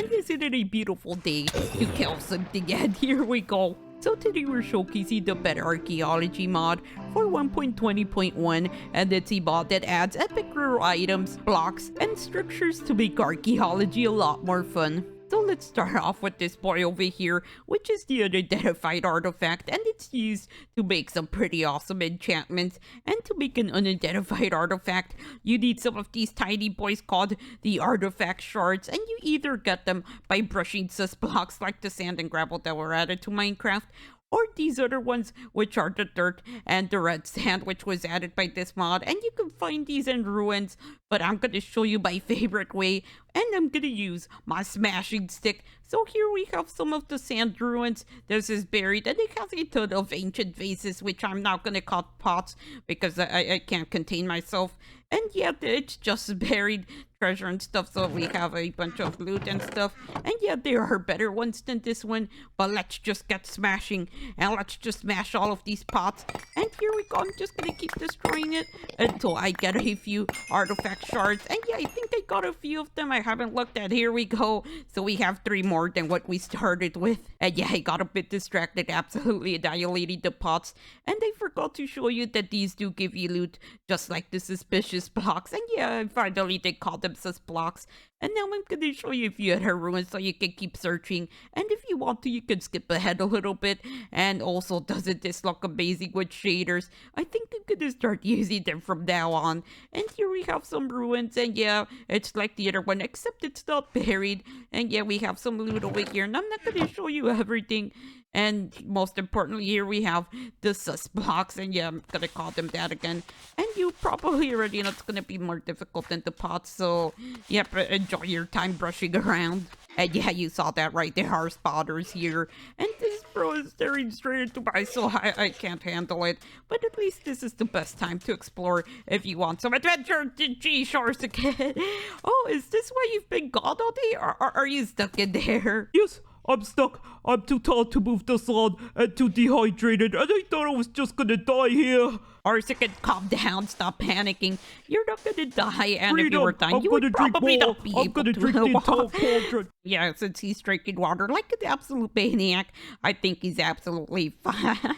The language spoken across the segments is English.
and isn't it a beautiful day to kill something? And here we go. So today we're showcasing the Better Archaeology mod for 1.20.1, and it's a mod that adds epic rare items, blocks, and structures to make archaeology a lot more fun. So let's start off with this boy over here, which is the unidentified artifact, and it's used to make some pretty awesome enchantments. And to make an unidentified artifact, you need some of these tiny boys called the artifact shards, and you either get them by brushing sus blocks like the sand and gravel that were added to Minecraft, or these other ones, which are the dirt and the red sand, which was added by this mod. And you can find these in ruins, but I'm going to show you my favorite way, and I'm going to use my smashing stick. So here we have some of the sand ruins. This is buried, and it has a ton of ancient vases, which I'm now going to call pots because I can't contain myself. And yeah, it's just buried treasure and stuff, so we have a bunch of loot and stuff. And yeah, there are better ones than this one, but let's just get smashing, and let's just smash all of these pots. And here we go. I'm just gonna keep destroying it until I get a few artifact shards. And yeah, I think I got a few of them. I haven't looked at. Here we go. So we have 3 more than what we started with. And yeah, I got a bit distracted, absolutely annihilating the pots. And I forgot to show you that these do give you loot, just like the suspicious blocks. And yeah, finally they called them sus blocks. And now I'm going to show you a few other ruins so you can keep searching. And if you want to, you can skip ahead a little bit. And also, doesn't this look amazing with shaders? I think I'm going to start using them from now on. And here we have some ruins. And yeah, it's like the other one, except it's not buried. And yeah, we have some loot over here. And I'm not going to show you everything. And most importantly, here we have the sus blocks, and yeah, I'm gonna call them that again. And you probably already know it's gonna be more difficult than the pots, so yep, enjoy your time brushing around. And yeah, you saw that right, there are spotters here. And this bro is staring straight into my soul. I can't handle it. But at least this is the best time to explore if you want some adventure. Gee, sure again. Oh, is this why you've been gone all day? Or are you stuck in there? Yes, I'm stuck. I'm too tired to move the sun and too dehydrated, and I thought I was just gonna die here. Arsican, calm down, stop panicking. You're not gonna die, and if you Freedom, were dying, I'm you gonna would drink probably more. not be I'm able gonna to drink the entire cauldron. Yeah, since he's drinking water like an absolute maniac, I think he's absolutely fine.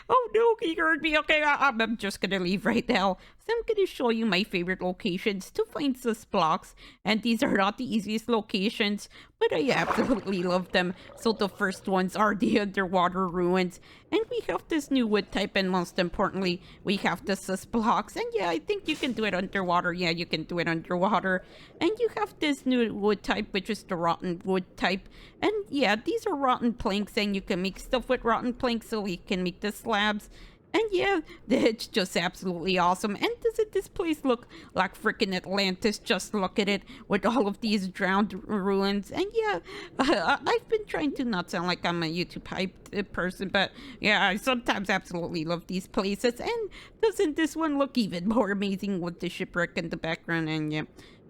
Oh no, he heard me. Okay, I'm just gonna leave right now. So I'm gonna show you my favorite locations to find sus blocks, and these are not the easiest locations, but I absolutely love them. So the first ones are the underwater ruins, and we have this new wood type, and most importantly, we have the sus blocks. And yeah, I think you can do it underwater. Yeah, you can do it underwater. And you have this new wood type, which is the rotten wood type. And yeah, these are rotten planks, and you can make stuff with rotten planks, so we can make the slabs. And yeah, it's just absolutely awesome. And doesn't this place look like freaking Atlantis? Just look at it with all of these drowned ruins. And yeah, I've been trying to not sound like I'm a YouTube hype person, but yeah, I sometimes absolutely love these places. And doesn't this one look even more amazing with the shipwreck in the background? And yeah,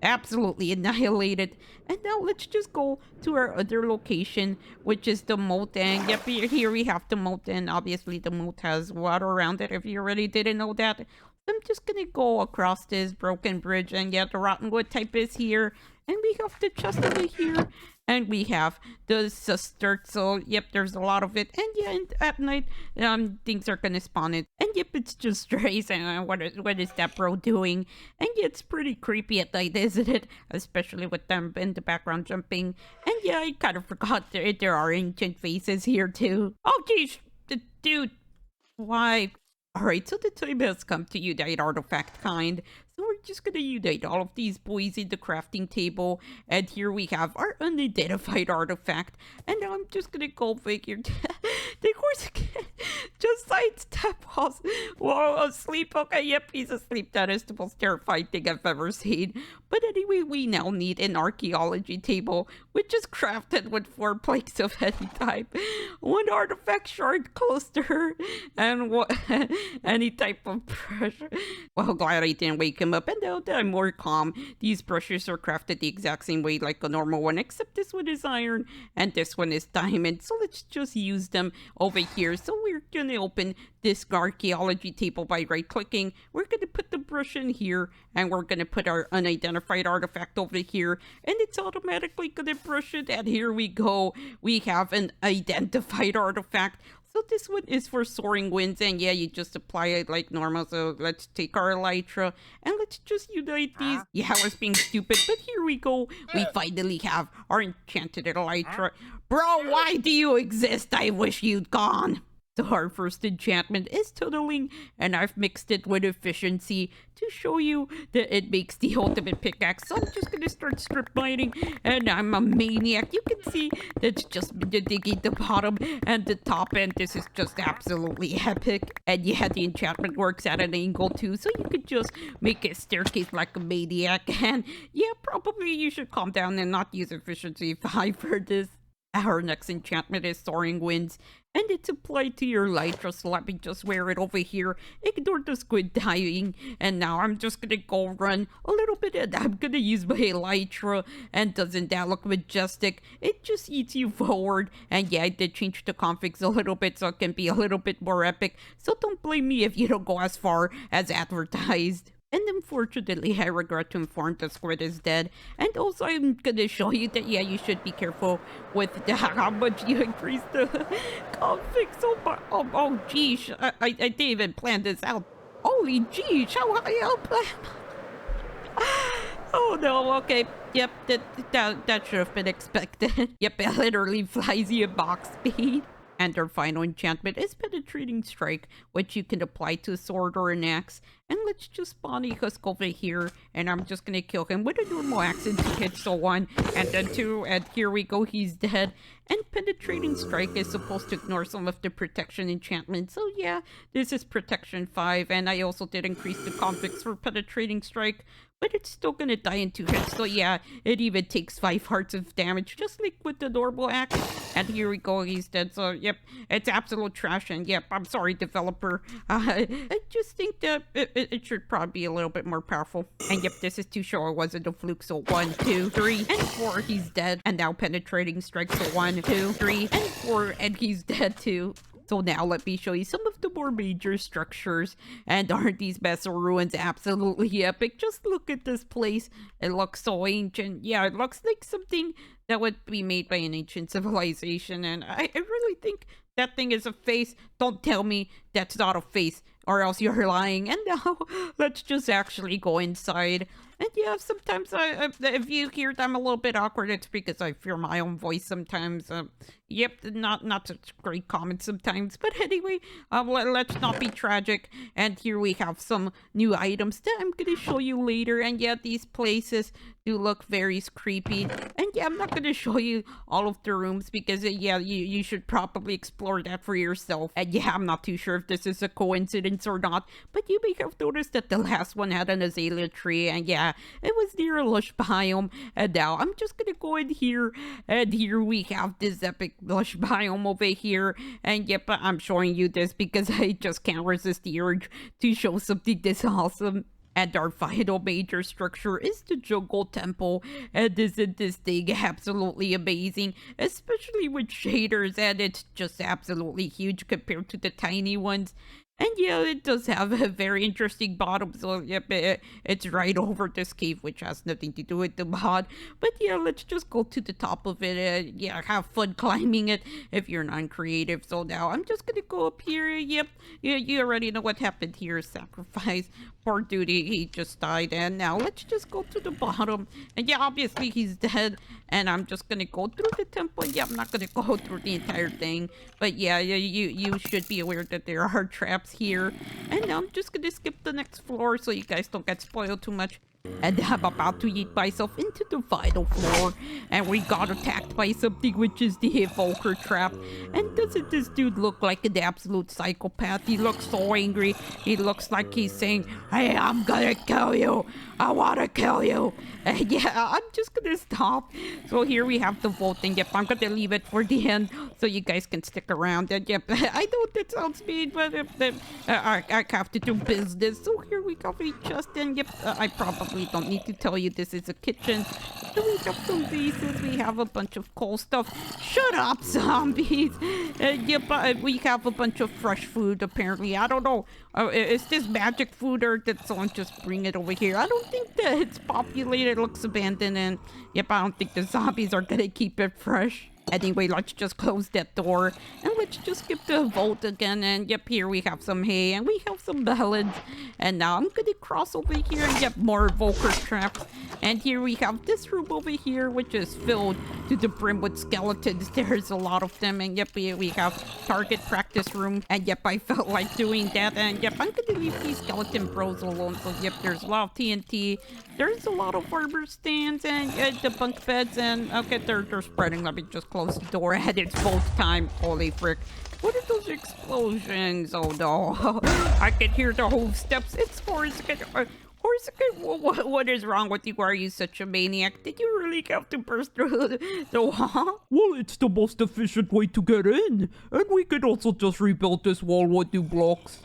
absolutely annihilated. And now let's just go to our other location, which is the moat. And yep, here we have the moat, and obviously the moat has water around it, if you already didn't know that. I'm just gonna go across this broken bridge, and yeah, the rotten wood type is here, and we have the chest over here, and we have the sus dirt. So yep, there's a lot of it. And yeah, and at night things are gonna spawn it. And yep, it's just strays. And what is that bro doing? And yeah, it's pretty creepy at night, isn't it? Especially with them in the background jumping. And yeah, I kind of forgot there are ancient faces here too. Oh geez, dude, why? Alright, so the time has come to unite artifact kind. So we're just gonna unite all of these boys in the crafting table. And here we have our unidentified artifact. And now I'm just gonna go figure. The horse just sidestep us while asleep. Okay, yep, he's asleep. That is the most terrifying thing I've ever seen. But anyway, we now need an archaeology table, which is crafted with 4 planks of any type, 1 artifact shard cluster, and any type of pressure. Well, glad I didn't wake him up. And now that I'm more calm, these brushes are crafted the exact same way like a normal one, except this one is iron and this one is diamond. So let's just use them over here. So we're gonna open this archaeology table by right-clicking. We're gonna put the brush in here, and we're gonna put our unidentified artifact over here, and it's automatically gonna brush it. And here we go. We have an identified artifact. So this one is for Soaring Winds, and yeah, you just apply it like normal. So let's take our elytra, and let's just unite these. Yeah, I was being stupid, but here we go. We finally have our enchanted elytra. Bro, why do you exist? I wish you'd gone. So our first enchantment is tunneling, and I've mixed it with efficiency to show you that it makes the ultimate pickaxe. So I'm just gonna start strip mining, and I'm a maniac. You can see that's just digging the bottom and the top end. This is just absolutely epic. And yeah, the enchantment works at an angle too, so you could just make a staircase like a maniac. And yeah, probably you should calm down and not use efficiency 5 for this. Our next enchantment is Soaring Winds, and it's applied to your elytra, so let me just wear it over here. Ignore the squid dying, and now I'm just gonna go run a little bit, and I'm gonna use my elytra, and doesn't that look majestic? It just eats you forward, and yeah, I did change the configs a little bit so it can be a little bit more epic, so don't blame me if you don't go as far as advertised. And unfortunately, I regret to inform the squid is dead. And also, I'm gonna show you that, yeah, you should be careful with how much you increase the config so much. Oh, geez, I didn't even plan this out. Holy geez, how high up? Oh no, okay. Yep, that should have been expected. Yep, it literally flies you at box speed. And our final enchantment is Penetrating Strike, which you can apply to a sword or an axe. And let's just spawn a husk over here, and I'm just gonna kill him with a normal axe and 2 hits, so 1, and then 2, and here we go, he's dead. And Penetrating Strike is supposed to ignore some of the protection enchantments, so yeah, this is protection 5, and I also did increase the configs for Penetrating Strike, but it's still gonna die in 2 hits, so yeah, it even takes 5 hearts of damage, just like with the normal axe. And here we go, he's dead, so yep, it's absolute trash, and yep, I'm sorry, developer. I just think that it should probably be a little bit more powerful. And yep, this is to show it wasn't a fluke, so 1, 2, 3, and 4, he's dead. And now Penetrating Strike, so 1, 2, 3, and 4, and he's dead too. So now let me show you some of the more major structures. And aren't these Vessel Ruins absolutely epic? Just look at this place. It looks so ancient. Yeah, it looks like something that would be made by an ancient civilization. And I really think that thing is a face. Don't tell me that's not a face, or else you're lying. And now let's just actually go inside. And yeah, sometimes if you hear that I'm a little bit awkward, it's because I fear my own voice sometimes. Yep, not such great comments sometimes. But anyway, let's not be tragic. And here we have some new items that I'm gonna show you later. And yeah, these places do look very creepy. And yeah, I'm not gonna show you all of the rooms because yeah, you should probably explore that for yourself. And yeah, I'm not too sure if this is a coincidence or not, but you may have noticed that the last one had an azalea tree, and yeah, it was near a lush biome. And now I'm just gonna go in here, and here we have this epic lush biome over here. And yep, I'm showing you this because I just can't resist the urge to show something this awesome. And our final major structure is the Jungle Temple, and isn't this thing absolutely amazing, especially with shaders, and it's just absolutely huge compared to the tiny ones. And yeah, it does have a very interesting bottom, so yep, it's right over this cave, which has nothing to do with the mod. But yeah, let's just go to the top of it, yeah, have fun climbing it if you're non-creative. So now I'm just gonna go up here. Yep, you already know what happened here, sacrifice. Poor dude, he just died. And now let's just go to the bottom. And yeah, obviously he's dead. And I'm just gonna go through the temple. Yeah, I'm not gonna go through the entire thing. But yeah, you should be aware that there are traps here. And now I'm just gonna skip the next floor so you guys don't get spoiled too much. And I'm about to yeet myself into the final floor, and we got attacked by something, which is the Evoker Trap. And doesn't this dude look like an absolute psychopath? He looks so angry. He looks like he's saying, hey, I'm gonna kill you. I wanna kill you. And yeah, I'm just gonna stop. So here we have the voting. Yep, I'm gonna leave it for the end so you guys can stick around. And yep, I know that sounds mean, but I have to do business. So here we go, a chest, and yep, I probably don't need to tell you this is a kitchen. So we have some vases, we have a bunch of coal stuff. Shut up, zombies! Yep, we have a bunch of fresh food, apparently. I don't know, is this magic food or did someone just bring it over here? I don't think that it's populated, it looks abandoned, and yep, I don't think the zombies are gonna keep it fresh. Anyway, let's just close that door and let's just skip the vote again. And yep, here we have some hay and we have some melons. And now I'm gonna cross over here and get more evoker traps. And here we have this room over here, which is filled to the brim with skeletons. There's a lot of them. And yep, we have target practice room. And yep, I felt like doing that. And yep, I'm gonna leave these skeleton bros alone. So yep, there's a lot of TNT. There's a lot of armor stands and the bunk beds. And okay, they're spreading. Let me just close the door and it's vote time. Holy frick. What are those explosions? Oh no. I can hear the hoof steps. It's Horsican. Horsican, what is wrong with you? Why are you such a maniac? Did you really have to burst through the wall? Well, it's the most efficient way to get in. And we could also just rebuild this wall with new blocks.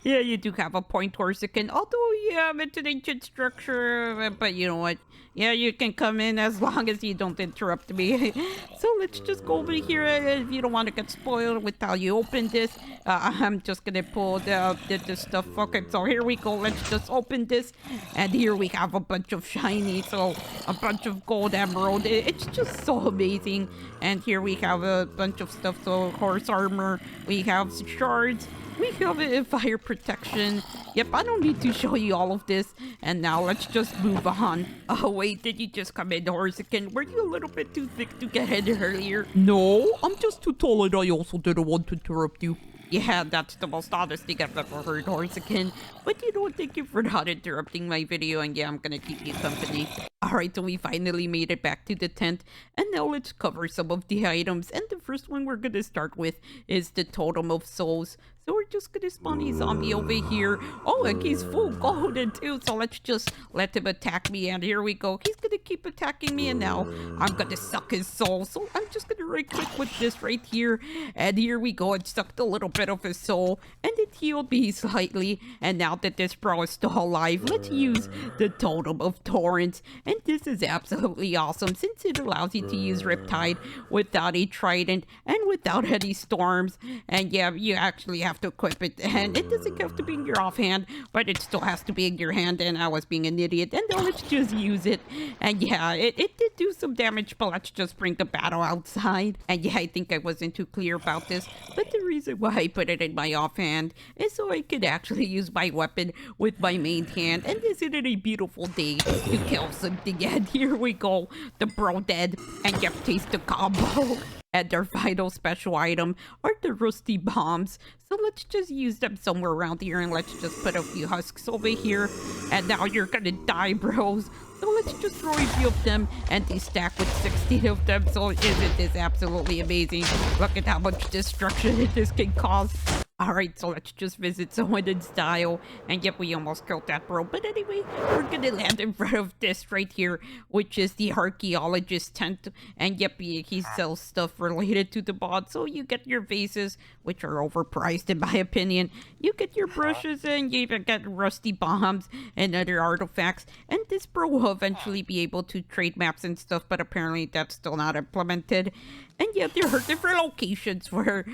Yeah, you do have a point, Horsican. Although, yeah, it's an ancient structure. But you know what? Yeah, you can come in as long as you don't interrupt me. So let's just go over here. If you don't want to get spoiled with how you open this, I'm just gonna pull this stuff. Okay, so here we go. Let's just open this. And here we have a bunch of shiny, so a bunch of gold emerald. It's just so amazing. And here we have a bunch of stuff. So horse armor. We have shards. We have fire protection. Yep, I don't need to show you all of this. And now let's just move on. Oh, wait, did you just come in, Horsican? Were you a little bit too thick to get in earlier? No, I'm just too tall and I also didn't want to interrupt you. Yeah, that's the most honest thing I've ever heard, Horsican. But you know, thank you for not interrupting my video, and yeah, I'm gonna keep you company. Alright, so we finally made it back to the tent, and now let's cover some of the items. And the first one we're gonna start with is the Totem of Souls. So we're just gonna spawn a zombie over here. Oh, and he's full golden too, so let's just let him attack me, and here we go. He's gonna keep attacking me, and now I'm gonna suck his soul. So I'm just gonna right click with this right here, and here we go. It sucked a little bit of his soul, and it healed me slightly. And now that this bro is still alive, let's use the Totem of Torrents. And this is absolutely awesome since it allows you to use Riptide without a trident and without any storms. And yeah, you actually have to equip it, and it doesn't have to be in your offhand, but it still has to be in your hand. And I was being an idiot, and now let's just use it. And yeah, it did do some damage, but let's just bring the battle outside. And yeah, I think I wasn't too clear about this, but the reason why I put it in my offhand is so I could actually use my weapon with my main hand. And isn't it a beautiful day to kill something? And here we go, the bro dead, and you taste the combo. And their final special item are the rusty bombs. So let's just use them somewhere around here, and let's just put a few husks over here. And now you're gonna die, bros. So let's just throw a few of them and they stack with 16 of them. So isn't this absolutely amazing? Look at how much destruction this can cause. Alright, so let's just visit someone in style. And yep, we almost killed that bro. But anyway, we're gonna land in front of this right here, which is the Archaeologist tent. And yep, he sells stuff related to the mod. So you get your vases, which are overpriced in my opinion. You get your brushes, and you even get rusty bombs and other artifacts. And this bro will eventually be able to trade maps and stuff, but apparently that's still not implemented. And yeah, there are different locations for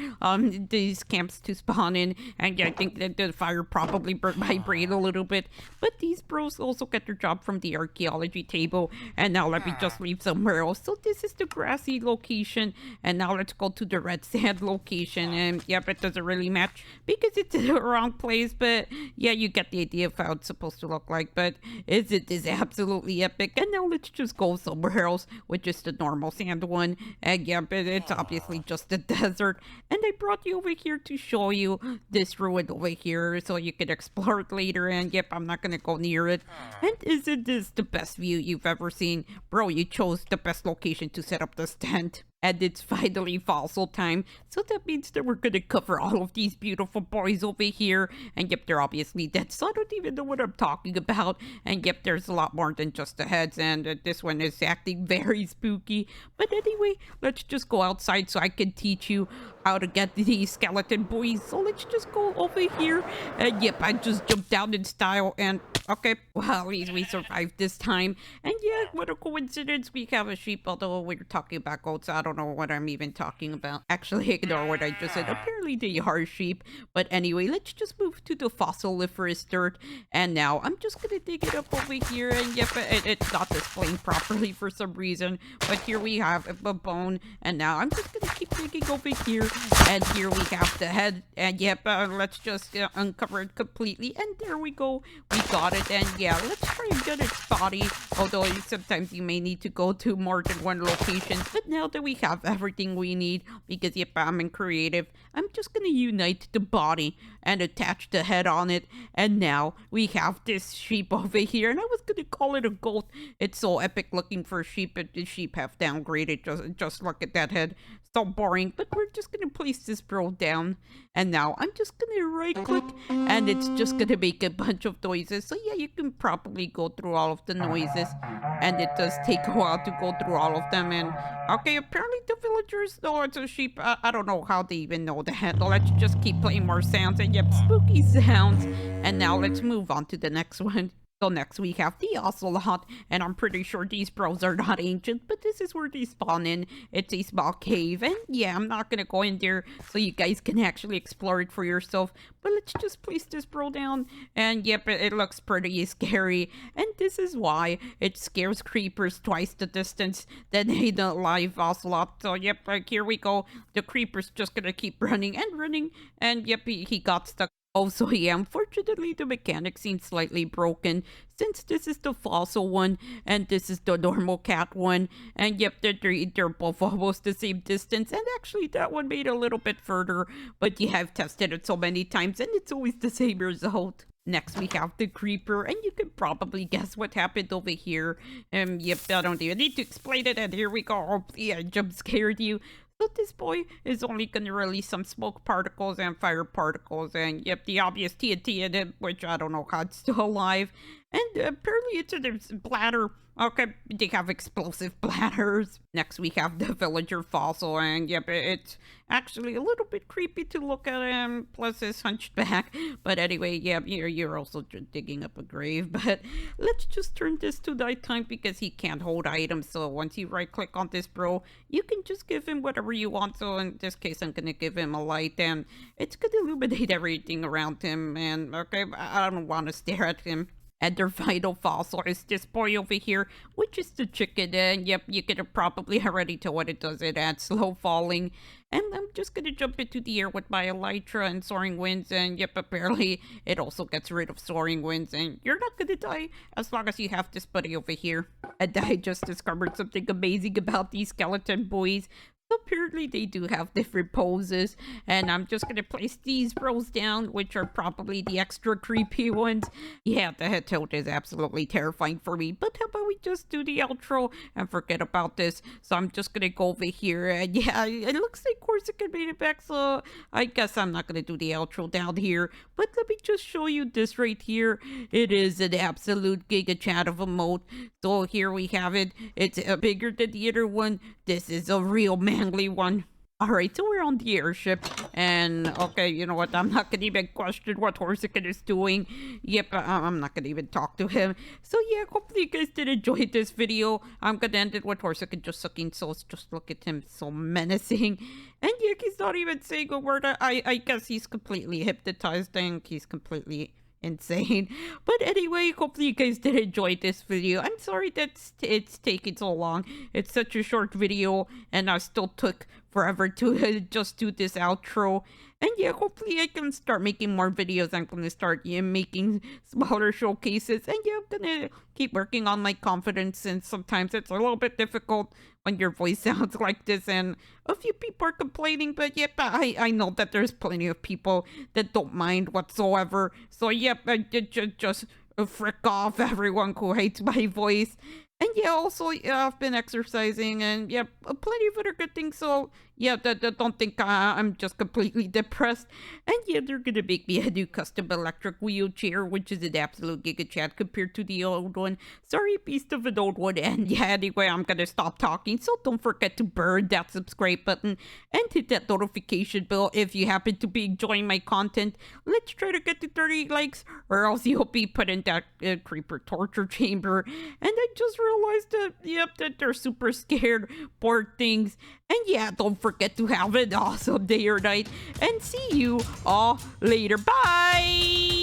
these camps to spawn in. And yeah, I think that the fire probably burnt my brain a little bit. But these bros also get their job from the archaeology table. And now let me just leave somewhere else. So this is the grassy location. And now let's go to the red sand location. And yep, it doesn't really match because it's in the wrong place. But yeah, you get the idea of how it's supposed to look like. But it is absolutely epic. And now let's just go somewhere else with just the normal sand one. And yeah, it's obviously just a desert. And I brought you over here to show you this ruin over here so you can explore it later. And yep, I'm not gonna go near it. And isn't this the best view you've ever seen? Bro, you chose the best location to set up this tent. And it's finally fossil time, so that means that we're gonna cover all of these beautiful boys over here. And yep, they're obviously dead, so I don't even know what I'm talking about. And yep, there's a lot more than just the heads, and this one is acting very spooky. But anyway, let's just go outside so I can teach you how to get these skeleton boys. So let's just go over here. And yep, I just jumped down in style, and okay, well, at least we survived this time. And yeah, what a coincidence, we have a sheep, although we're talking about goats, I don't know what I'm even talking about. Actually, ignore what I just said. Apparently they are sheep. But anyway, let's just move to the fossiliferous dirt. And now I'm just gonna dig it up over here. And yep, it's not displaying properly for some reason. But here we have a bone. And now I'm just gonna keep digging over here. And here we have the head. And yep, let's just uncover it completely. And there we go. We got it. And yeah, let's try and get its body. Although sometimes you may need to go to more than one location. But now that we have everything we need, because yep, I'm in creative, I'm just gonna unite the body and attach the head on it. And now we have this sheep over here. And I was gonna call it a goat. It's so epic looking for a sheep, but the sheep have downgraded. Just look at that head. So boring. But we're just gonna place this bro down. And now I'm just gonna right click, and it's just gonna make a bunch of noises. So yeah, you can probably go through all of the noises, and it does take a while to go through all of them. And okay, apparently the villagers know it's a sheep. I don't know how they even know that. Let's just keep playing more sounds, and yep, spooky sounds. And now let's move on to the next one. So next we have the Ocelot, and I'm pretty sure these bros are not ancient, but this is where they spawn in. It's a small cave, and yeah, I'm not gonna go in there so you guys can actually explore it for yourself, but let's just place this bro down. And yep, it looks pretty scary, and this is why it scares creepers twice the distance than a live Ocelot. So yep, like here we go. The creeper's just gonna keep running and running, and yep, he got stuck. Oh, so yeah, unfortunately the mechanics seem slightly broken, since this is the fossil one, and this is the normal cat one, and yep, they're both almost the same distance, and actually that one made a little bit further, but yeah, I've tested it so many times, and it's always the same result. Next we have the creeper, and you can probably guess what happened over here. Yep, I don't even need to explain it, and here we go. Hopefully I jump scared you. So this boy is only going to release some smoke particles and fire particles, and yep, the obvious TNT in it, which I don't know how it's still alive. And apparently it's in its bladder. Okay, they have explosive bladders. Next we have the villager fossil, and yep, it's actually a little bit creepy to look at him, plus his hunched back. But anyway, yeah, you're also digging up a grave. But let's just turn this to nighttime because he can't hold items. So once you right click on this bro, you can just give him whatever you want. So in this case, I'm gonna give him a light, and it's gonna illuminate everything around him. And okay, I don't want to stare at him. And their final fossil is this boy over here, which is the chicken. And yep, you can probably already tell what it does. It adds slow falling. And I'm just gonna jump into the air with my elytra and soaring winds. And yep, apparently it also gets rid of soaring winds. And you're not gonna die as long as you have this buddy over here. And I just discovered something amazing about these skeleton boys. Apparently they do have different poses, and I'm just gonna place these bros down, which are probably the extra creepy ones. Yeah, the head tilt is absolutely terrifying for me, but how about we just do the outro and forget about this? So I'm just gonna go over here, and yeah, it looks like Corsica made it back, so I guess I'm not gonna do the outro down here, but let me just show you this right here. It is an absolute giga chat of a emote. So here we have it. It's bigger than the other one. This is a real manly one. Alright, so we're on the airship, and okay, you know what, I'm not gonna even question what Corsican is doing. Yep, I'm not gonna even talk to him. So yeah, hopefully you guys did enjoy this video. I'm gonna end it with Corsican just sucking souls. Just look at him, so menacing. And yeah, he's not even saying a word. I guess he's completely hypnotized, and he's completely insane. But anyway, hopefully you guys did enjoy this video. I'm sorry that it's taking so long. It's such a short video, and I still took forever to just do this outro. And yeah, hopefully I can start making more videos. I'm gonna start making smaller showcases, and yeah, I'm gonna keep working on my confidence, since sometimes it's a little bit difficult when your voice sounds like this, and a few people are complaining, but yep, I know that there's plenty of people that don't mind whatsoever. So yep, I did just frick off everyone who hates my voice. And yeah, also, yeah, I've been exercising and yeah, plenty of other good things. So yeah, don't think I'm just completely depressed. And yeah, they're gonna make me a new custom electric wheelchair, which is an absolute giga chat compared to the old one. Sorry, beast of an old one. And yeah, anyway, I'm gonna stop talking. So don't forget to burn that subscribe button and hit that notification bell if you happen to be enjoying my content. Let's try to get to 30 likes, or else you'll be put in that creeper torture chamber. And I just realized that, yep, that they're super scared, poor things. And yeah, don't forget to have an awesome day or night. And see you all later. Bye!